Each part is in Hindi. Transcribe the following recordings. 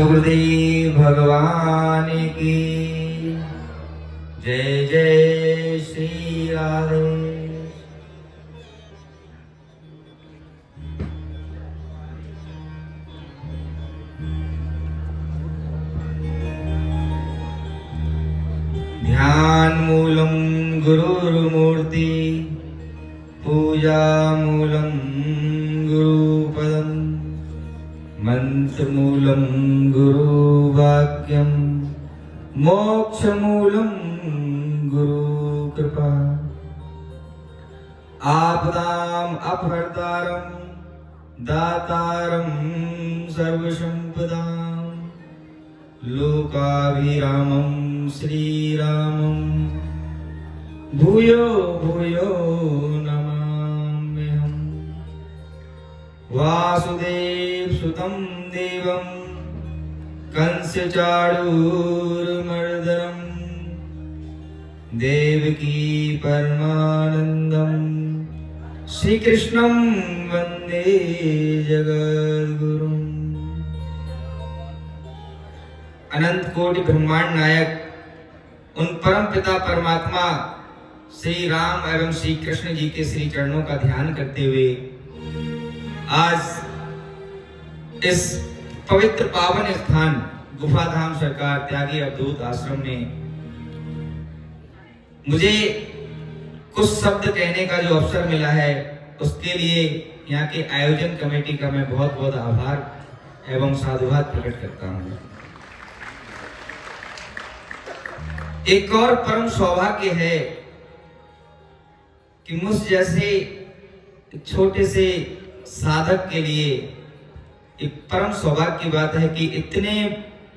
सुखदेव भगवान की जय जय श्री राधे। ध्यान मूलम गुरुर्मूर्ति पूजा मूलम गुरुपदम मंत्र मूलम गुरुवाक्यम मोक्ष मूलम गुरु कृपा। आपदाम अपहर्तारम दातारम सर्वसंपदाम लोकाभिरामं श्रीरामं भूयो भूयो नमाम्यहम्। वासुदेव सुतं देवं कंसचाणूरमर्दनम् देवकी परमानंदं श्रीकृष्णं वन्दे जगद्गुरुम्। अनंत कोटि ब्रह्मांड नायक उन परम पिता परमात्मा श्री राम एवं श्री कृष्ण जी के श्री चरणों का ध्यान करते हुए आज इस पवित्र पावन स्थान गुफाधाम सरकार त्यागी अवधूत आश्रम में मुझे कुछ शब्द कहने का जो अवसर मिला है उसके लिए यहाँ के आयोजन कमेटी का मैं बहुत बहुत आभार एवं साधुवाद प्रकट करता हूँ। एक और परम सौभाग्य है कि मुझ जैसे छोटे से साधक के लिए एक परम सौभाग्य की बात है कि इतने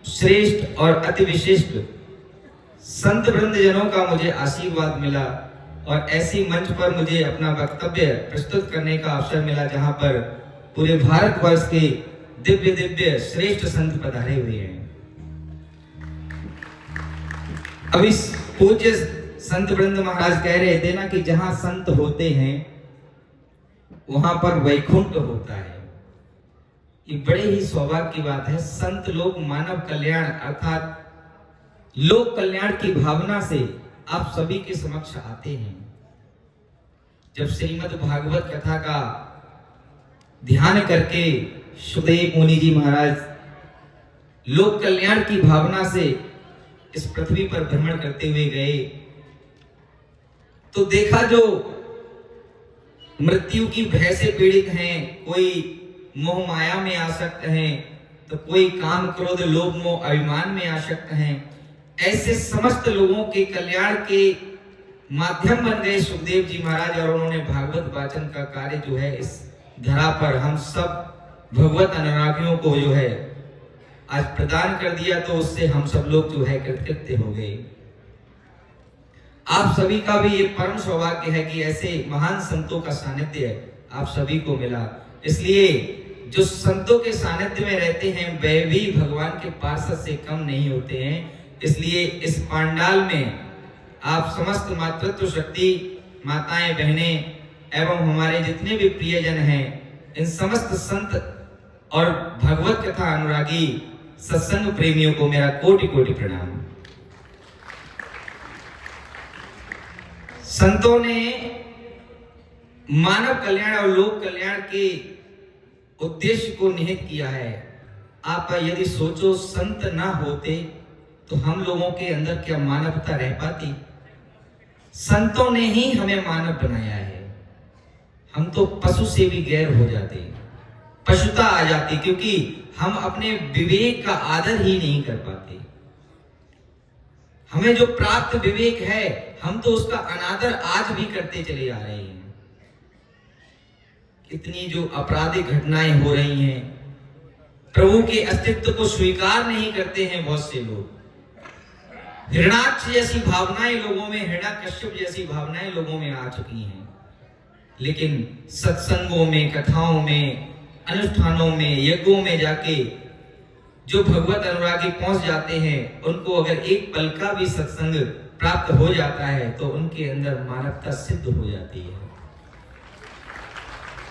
श्रेष्ठ और अति विशिष्ट संत वृंद जनों का मुझे आशीर्वाद मिला और ऐसी मंच पर मुझे अपना वक्तव्य प्रस्तुत करने का अवसर मिला जहां पर पूरे भारतवर्ष के दिव्य दिव्य श्रेष्ठ संत पधारे हुए हैं। अब इस पूज्य संत वृंद महाराज कह रहे थे ना कि जहां संत होते हैं वहां पर वैकुंठ होता है। ये बड़े ही सौभाग्य की बात है। संत लोग मानव कल्याण अर्थात लोक कल्याण की भावना से आप सभी के समक्ष आते हैं। जब श्रीमद् भागवत कथा का ध्यान करके सुखदेव मुनि जी महाराज लोक कल्याण की भावना से इस पृथ्वी पर भ्रमण करते हुए गए तो देखा जो मृत्यु की भय से पीड़ित हैं, कोई मोह माया में आसक्त हैं, तो कोई काम क्रोध लोभ मोह अभिमान में आसक्त हैं। ऐसे समस्त लोगों के कल्याण के माध्यम बन गए सुखदेव जी महाराज और उन्होंने भागवत वाचन का कार्य जो है इस धरा पर हम सब भगवत अनुरागियों को जो है आज प्रदान कर दिया, तो उससे हम सब लोग जो है कृतकृत्य हो गए। आप सभी का भी ये परम सौभाग्य है कि ऐसे महान संतों का सानिध्य आप सभी को मिला। इसलिए जो संतों के सानिध्य में रहते हैं वे भी भगवान के पार्षद से कम नहीं होते हैं। इसलिए इस पांडाल में आप समस्त मातृत्व शक्ति माताएं बहनें एवं हमारे जितने भी प्रियजन हैं इन समस्त संत और भगवत कथा अनुरागी सत्संग प्रेमियों को मेरा कोटि कोटि प्रणाम। संतों ने मानव कल्याण और लोक कल्याण के उद्देश्य को निहित किया है। आप यदि सोचो संत ना होते तो हम लोगों के अंदर क्या मानवता रह पाती? संतों ने ही हमें मानव बनाया है। हम तो पशु से भी गैर हो जाते, पशुता आ जाती, क्योंकि हम अपने विवेक का आदर ही नहीं कर पाते। हमें जो प्राप्त विवेक है हम तो उसका अनादर आज भी करते चले जा रहे हैं। कितनी जो आपराधिक घटनाएं हो रही हैं, प्रभु के अस्तित्व को स्वीकार नहीं करते हैं बहुत से लोग। हिरणाक्ष जैसी भावनाएं लोगों में, हिरण्यकश्यप जैसी भावनाएं लोगों में आ चुकी हैं। लेकिन सत्संगों में, कथाओं में, अनुष्ठानों में, यज्ञों में जाके जो भगवत अनुरागी पहुंच जाते हैं उनको अगर एक पल का भी सत्संग प्राप्त हो जाता है तो उनके अंदर मानवता सिद्ध हो जाती है।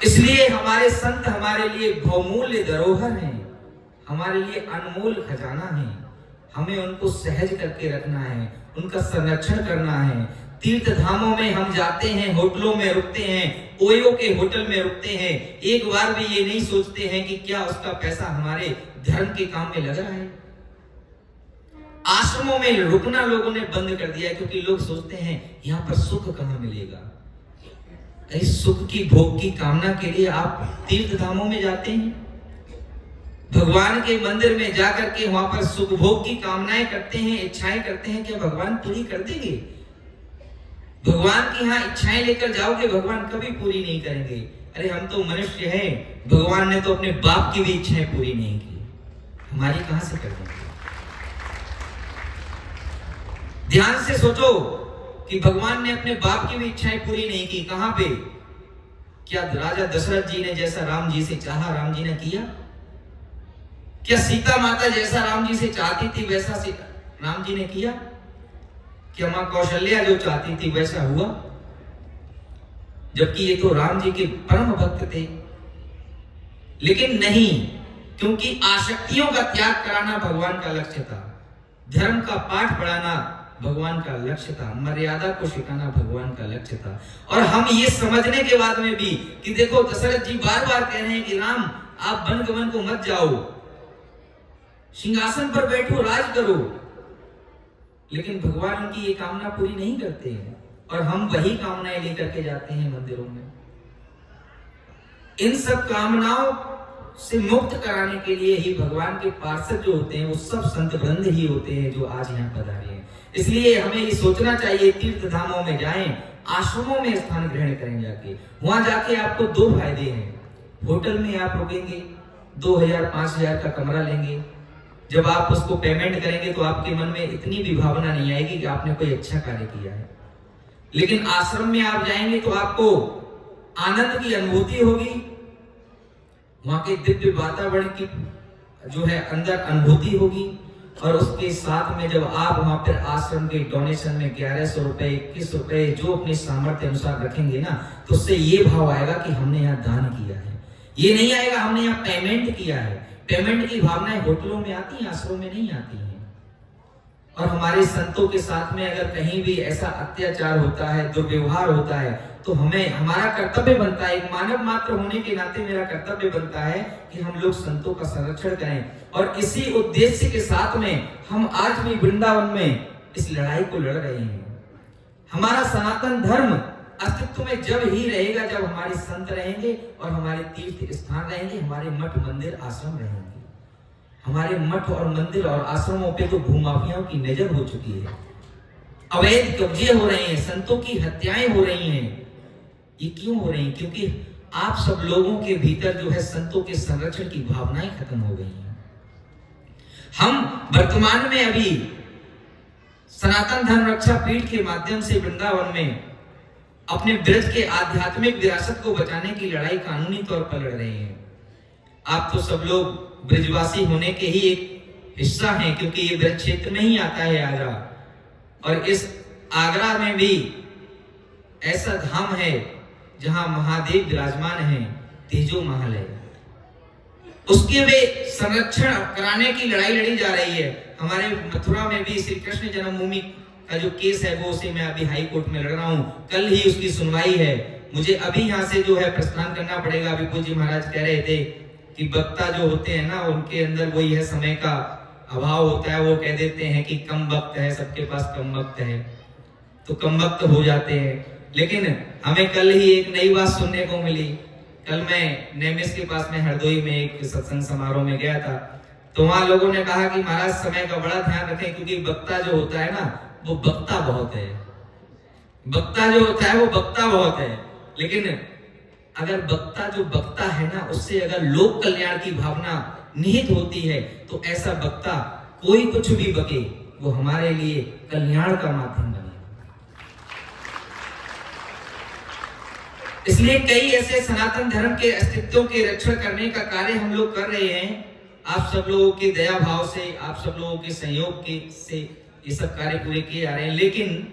इसलिए हमारे संत हमारे लिए बहुमूल्य धरोहर हैं। हमारे लिए अनमोल खजाना है। हमें उनको सहज करके रखना है, उनका संरक्षण करना है। तीर्थ धामों में हम जाते हैं, होटलों में रुकते हैं, ओयो के होटल में रुकते हैं, एक बार भी ये नहीं सोचते हैं कि क्या उसका पैसा हमारे धर्म के काम में लग रहा है। आश्रमों में रुकना लोगों ने बंद कर दिया क्योंकि लोग सोचते हैं यहाँ पर सुख कहाँ मिलेगा। इस सुख की भोग की कामना के लिए आप तीर्थ धामों में जाते हैं, भगवान के मंदिर में जाकर के वहां पर सुख भोग की कामनाएं करते हैं, इच्छाएं करते हैं, क्या भगवान पूरी कर देंगे? भगवान की यहाँ इच्छाएं लेकर जाओगे, भगवान कभी पूरी नहीं करेंगे। अरे हम तो मनुष्य हैं, भगवान ने तो अपने बाप की भी इच्छाएं पूरी नहीं की, हमारी कहां से कर देंगे? ध्यान से सोचो कि भगवान ने अपने बाप की भी इच्छाएं पूरी नहीं की। कहां पे? क्या राजा दशरथ जी ने जैसा राम जी से चाहा, राम जी ने किया? क्या सीता माता जैसा राम जी से चाहती थी वैसा राम जी ने किया? क्या मां कौशल्या जो चाहती थी वैसा हुआ? जबकि ये तो राम जी के परम भक्त थे। लेकिन नहीं, क्योंकि आसक्तियों का त्याग कराना भगवान का लक्ष्य था, धर्म का पाठ पढ़ाना भगवान का लक्ष्य था, मर्यादा को सिखाना भगवान का लक्ष्य था। और हम ये समझने के बाद में भी कि देखो दशरथ जी बार बार कह रहे हैं कि राम आप वन गमन को मत जाओ, सिंहासन पर बैठो, राज करो, लेकिन भगवान उनकी ये कामना पूरी नहीं करते हैं और हम वही कामनाएं लेकर के जाते हैं मंदिरों में। इन सब कामनाओं से मुक्त कराने के लिए ही भगवान के पार्षद जो होते हैं वो सब संत वृंद ही होते हैं जो आज यहाँ पधारे हैं। इसलिए हमें ये सोचना चाहिए, तीर्थ धामों में जाएं, आश्रमों में स्थान ग्रहण करें, जाके वहां जाके आपको दो फायदे हैं। होटल में आप रुकेंगे, 2000-5000 का कमरा लेंगे, जब आप उसको पेमेंट करेंगे तो आपके मन में इतनी भी भावना नहीं आएगी कि आपने कोई अच्छा कार्य किया है। लेकिन आश्रम में आप जाएंगे तो आपको आनंद की अनुभूति होगी, वहां के दिव्य वातावरण की जो है अंदर अनुभूति होगी। और उसके साथ में जब आप वहां पर आश्रम के डोनेशन में 1100 रुपए 21 रुपए जो अपने सामर्थ्य अनुसार रखेंगे ना, तो उससे ये भाव आएगा कि हमने यहाँ दान किया है। ये नहीं आएगा हमने यहाँ पेमेंट किया है। पेमेंट की भावनाएं होटलों में आती हैं, आश्रमों में नहीं आती हैं। और हमारे संतों के साथ में अगर कहीं भी ऐसा अत्याचार होता है, दुर्व्यवहार होता है, तो हमें हमारा कर्तव्य बनता है, एक मानव मात्र होने के नाते मेरा कर्तव्य बनता है कि हम लोग संतों का संरक्षण करें। और इसी उद्देश्य के साथ में हम आज भी वृंदावन में इस लड़ाई को लड़ रहे हैं। हमारा सनातन धर्म अस्तित्व में जब ही रहेगा जब हमारे संत रहेंगे और हमारे तीर्थ स्थान रहेंगे, हमारे मठ मंदिर आश्रम रहेंगे। हमारे मठ और मंदिर और आश्रमों पे तो भूमाफियाओं की नजर हो चुकी है, अवैध कब्जे हो रहे हैं, संतों की हत्याएं हो रही हैं। ये क्यों हो रही हैं? क्योंकि आप सब लोगों के भीतर जो है संतों के संरक्षण की भावनाएं खत्म हो गई हैं। हम वर्तमान में अभी सनातन धर्म रक्षा पीठ के माध्यम से वृंदावन में अपने ब्रज के आध्यात्मिक विरासत को बचाने की लड़ाई कानूनी तौर पर लड़ रहे हैं। आप तो सब लोग ब्रजवासी होने के ही एक हिस्सा हैं, क्योंकि ये ब्रज क्षेत्र में ही आता है आगरा। और इस आगरा में भी ऐसा धाम है जहां महादेव विराजमान हैं, तेजो महल है, उसके वे संरक्षण कराने की लड़ाई लड़ी जा रही है। हमारे मथुरा में भी श्री कृष्ण जन्मभूमि का जो केस है वो उसे मैं अभी हाई कोर्ट में लड़ रहा हूँ, कल ही उसकी सुनवाई है। मुझे अभी यहाँ से जो है प्रस्थान करना पड़ेगा। अभी पूज्य महाराज कह रहे थे कि वक्ता जो होते हैं ना, उनके अंदर वही है, समय का अभाव होता है। वो कह देते हैं कि कम वक्त है, सबके पास कम वक्त है, तो कम वक्त हो जाते हैं। लेकिन हमें कल ही एक नई बात सुनने को मिली। कल मैं नेमिस के पास में हरदोई में एक सत्संग समारोह में गया था, तो वहां लोगों ने कहा कि महाराज समय का बड़ा ध्यान रखें, क्योंकि वक्ता जो होता है ना वो वक्ता बहुत है। वक्ता जो होता है वो वक्ता बहुत है, लेकिन अगर वक्ता जो वक्ता है ना उससे अगर लोक कल्याण की भावना निहित होती है तो ऐसा वक्ता कोई कुछ भी बके वो हमारे लिए कल्याण का माध्यम बने। इसलिए कई ऐसे सनातन धर्म के अस्तित्व के रक्षण करने का कार्य हम लोग कर रहे हैं। आप सब लोगों के दया भाव से, आप सब लोगों के सहयोग के से ये सब कार्य पूरे किए जा रहे हैं। लेकिन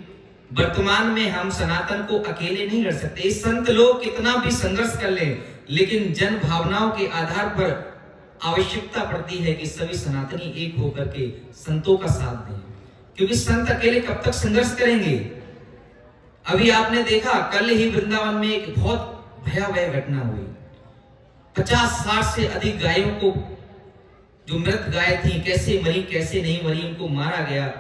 वर्तमान में हम सनातन को अकेले नहीं लड़ सकते। संत लोग कितना भी संघर्ष कर लें, लेकिन जन भावनाओं के आधार पर आवश्यकता पड़ती है कि सभी सनातनी एक होकर के संतों का साथ दें, क्योंकि संत अकेले कब तक संघर्ष करेंगे। अभी आपने देखा कल ही वृंदावन में एक बहुत भयावह घटना हुई। 50-60 से अधिक गायों को, जो मृत गाय थी, कैसे मरी कैसे नहीं मरी, उनको मारा गया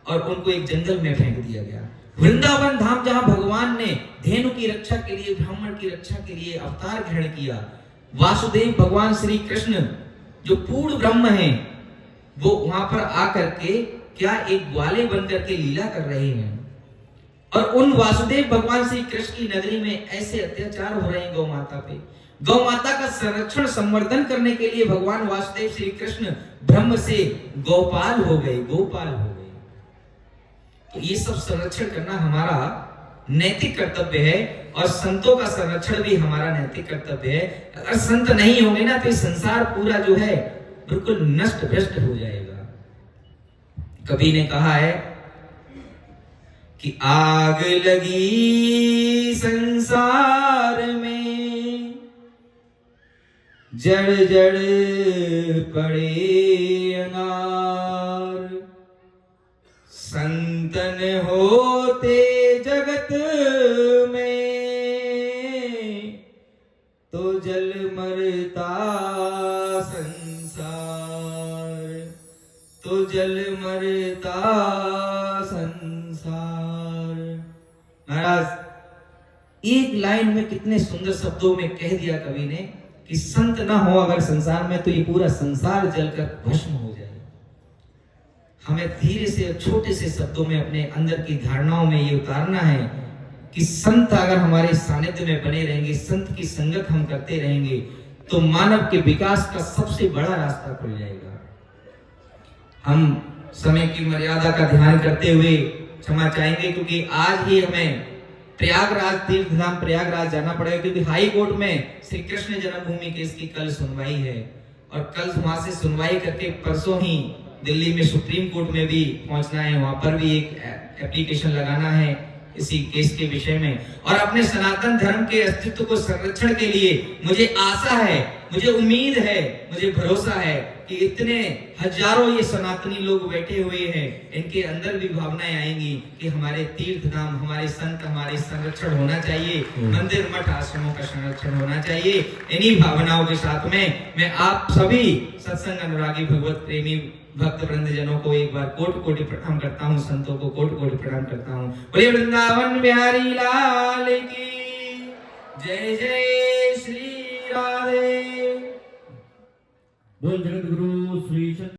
और उनको एक जंगल में फेंक दिया गया। वृंदावन धाम जहां भगवान ने धेनु की रक्षा के लिए, ब्राह्मण की रक्षा के लिए अवतार ग्रहण किया, वासुदेव भगवान श्री कृष्ण जो पूर्ण ब्रह्म हैं, वो वहां पर आकर के क्या एक ग्वाले बनकर के लीला कर रहे हैं। और उन वासुदेव भगवान श्री कृष्ण की नगरी में ऐसे अत्याचार हो रहे हैं गौ माता पे। गौ माता का संरक्षण संवर्धन करने के लिए भगवान वासुदेव श्री कृष्ण ब्रह्म से गोपाल हो गए, गोपाल हो गए। तो ये सब संरक्षण करना हमारा नैतिक कर्तव्य है और संतों का संरक्षण भी हमारा नैतिक कर्तव्य है। अगर संत नहीं होंगे ना तो संसार पूरा जो है बिल्कुल नष्ट भ्रष्ट हो जाएगा। कवि ने कहा है कि आग लगी संसार में, जड़ जड़ पड़े अनार, संतन होते जगत में तो जल मरता संसार, तो जल मरता संसार। महाराज एक लाइन में कितने सुंदर शब्दों में कह दिया कवि ने कि संत ना हो अगर संसार में तो ये पूरा संसार जलकर भस्म हो जाए। हमें धीरे से छोटे से शब्दों में अपने अंदर की धारणाओं में ये उतारना है कि संत अगर हमारे सानिध्य में बने रहेंगे, संत की संगत हम करते रहेंगे, तो मानव के विकास का सबसे बड़ा रास्ता खुल जाएगा। हम समय की मर्यादा का ध्यान करते हुए क्षमा चाहेंगे, क्योंकि आज ही हमें प्रयागराज तीर्थ धाम प्रयागराज जाना पड़ेगा, क्योंकि हाई कोर्ट में श्री कृष्ण जन्मभूमि केस की कल सुनवाई है और कल वहां से सुनवाई करके परसों ही दिल्ली में सुप्रीम कोर्ट में भी पहुंचना है, वहां पर भी एक एप्लीकेशन लगाना है इसी केस के विषय में। और अपने सनातन धर्म के अस्तित्व को संरक्षण के लिए मुझे आशा है, मुझे उम्मीद है, मुझे भरोसा है कि इतने हजारों ये सनातनी लोग बैठे हुए हैं, इनके अंदर भी भावनाएं आएंगी कि हमारे तीर्थ धाम, हमारे संत, हमारे संरक्षण होना चाहिए, मंदिर मठ आश्रमों का संरक्षण होना चाहिए। इन्हीं भावनाओं के साथ में मैं आप सभी सत्संग अनुरागी भगवत प्रेमी भक्त वृंद जनों को एक बार कोटि कोटि प्रणाम करता हूँ, संतों को कोटि कोटि प्रणाम करता हूँ। बोलिए वृंदावन बिहारी लाल की जय, जय श्री राधे। बोल जगत गुरु श्री